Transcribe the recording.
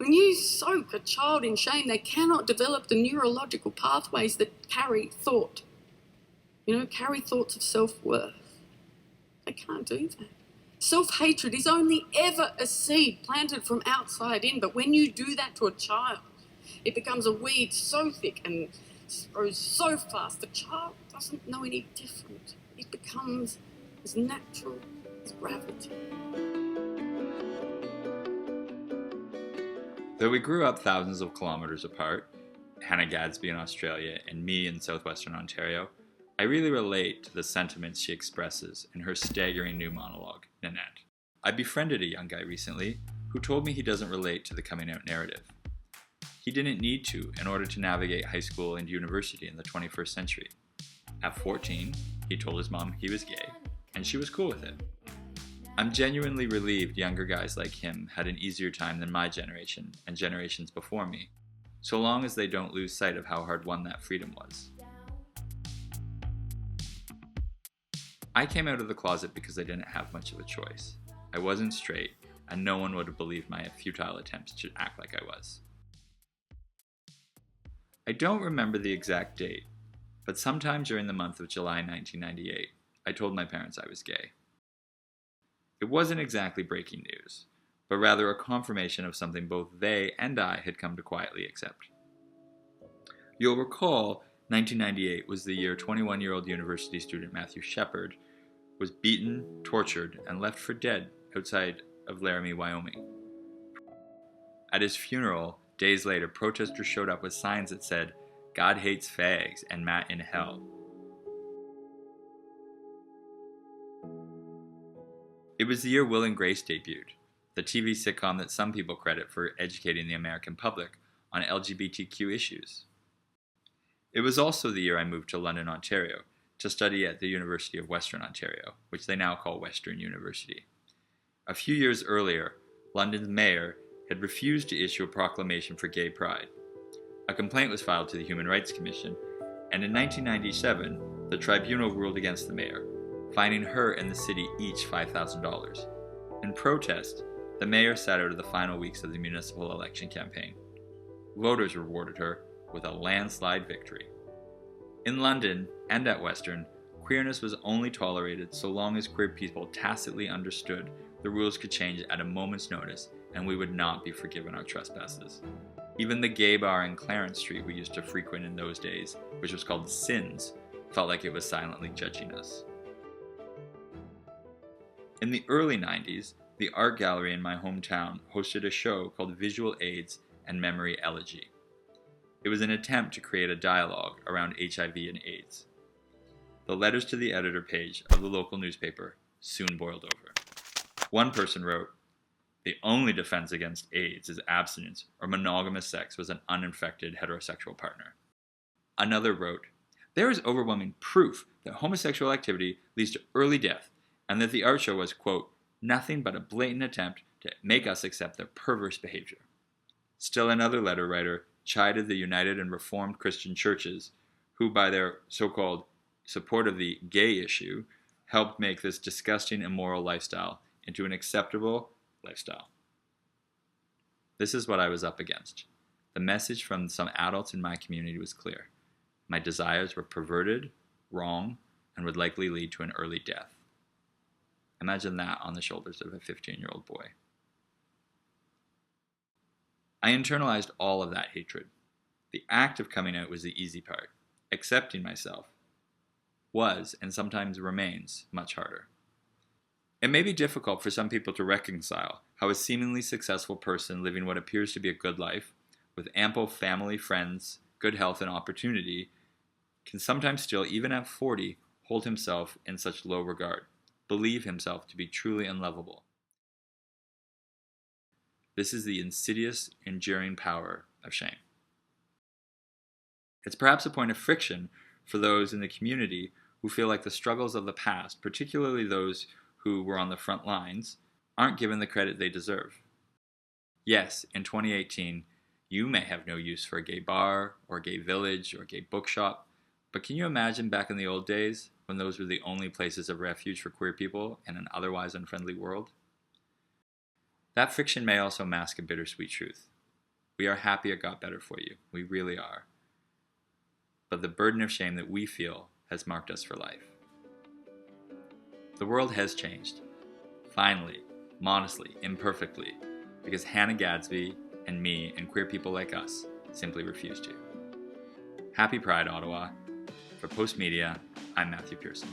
When you soak a child in shame, they cannot develop the neurological pathways that carry thought. Carry thoughts of self-worth. They can't do that. Self-hatred is only ever a seed planted from outside in, but when you do that to a child, it becomes a weed so thick and grows so fast, the child doesn't know any different. It becomes as natural as gravity. Though we grew up thousands of kilometers apart, Hannah Gadsby in Australia and me in southwestern Ontario, I really relate to the sentiments she expresses in her staggering new monologue, Nanette. I befriended a young guy recently who told me he doesn't relate to the coming out narrative. He didn't need to in order to navigate high school and university in the 21st century. At 14, he told his mom he was gay, and she was cool with it. I'm genuinely relieved younger guys like him had an easier time than my generation and generations before me, so long as they don't lose sight of how hard-won that freedom was. I came out of the closet because I didn't have much of a choice. I wasn't straight, and no one would have believed my futile attempts to act like I was. I don't remember the exact date, but sometime during the month of July 1998, I told my parents I was gay. It wasn't exactly breaking news, but rather a confirmation of something both they and I had come to quietly accept. You'll recall 1998 was the year 21-year-old university student Matthew Shepard was beaten, tortured, and left for dead outside of Laramie, Wyoming. At his funeral, days later, protesters showed up with signs that said, "God hates fags and Matt in hell." It was the year Will and Grace debuted, the TV sitcom that some people credit for educating the American public on LGBTQ issues. It was also the year I moved to London, Ontario, to study at the University of Western Ontario, which they now call Western University. A few years earlier, London's mayor had refused to issue a proclamation for gay pride. A complaint was filed to the Human Rights Commission, and in 1997, the tribunal ruled against the mayor, fining her and the city each $5,000. In protest, the mayor sat out of the final weeks of the municipal election campaign. Voters rewarded her with a landslide victory. In London and at Western, queerness was only tolerated so long as queer people tacitly understood the rules could change at a moment's notice and we would not be forgiven our trespasses. Even the gay bar in Clarence Street we used to frequent in those days, which was called Sins, felt like it was silently judging us. In the early 90s, the art gallery in my hometown hosted a show called Visual AIDS and Memory Elegy. It was an attempt to create a dialogue around HIV and AIDS. The letters to the editor page of the local newspaper soon boiled over. One person wrote, "The only defense against AIDS is abstinence or monogamous sex with an uninfected heterosexual partner." Another wrote, "There is overwhelming proof that homosexual activity leads to early death and that the art show was, quote, nothing but a blatant attempt to make us accept their perverse behavior." Still another letter writer chided the United and Reformed Christian churches, who by their so-called support of the gay issue, helped make this disgusting, immoral lifestyle into an acceptable lifestyle. This is what I was up against. The message from some adults in my community was clear. My desires were perverted, wrong, and would likely lead to an early death. Imagine that on the shoulders of a 15-year-old boy. I internalized all of that hatred. The act of coming out was the easy part. Accepting myself was, and sometimes remains, much harder. It may be difficult for some people to reconcile how a seemingly successful person living what appears to be a good life, with ample family, friends, good health, and opportunity, can sometimes still, even at 40, hold himself in such low regard, believe himself to be truly unlovable. This is the insidious, enduring power of shame. It's perhaps a point of friction for those in the community who feel like the struggles of the past, particularly those who were on the front lines, aren't given the credit they deserve. Yes, in 2018, you may have no use for a gay bar, or a gay village, or a gay bookshop, but can you imagine back in the old days when those were the only places of refuge for queer people in an otherwise unfriendly world? That friction may also mask a bittersweet truth. We are happy it got better for you. We really are. But the burden of shame that we feel has marked us for life. The world has changed. Finally, modestly, imperfectly, because Hannah Gadsby and me and queer people like us simply refuse to. Happy Pride, Ottawa. For Post Media, I'm Matthew Pearson.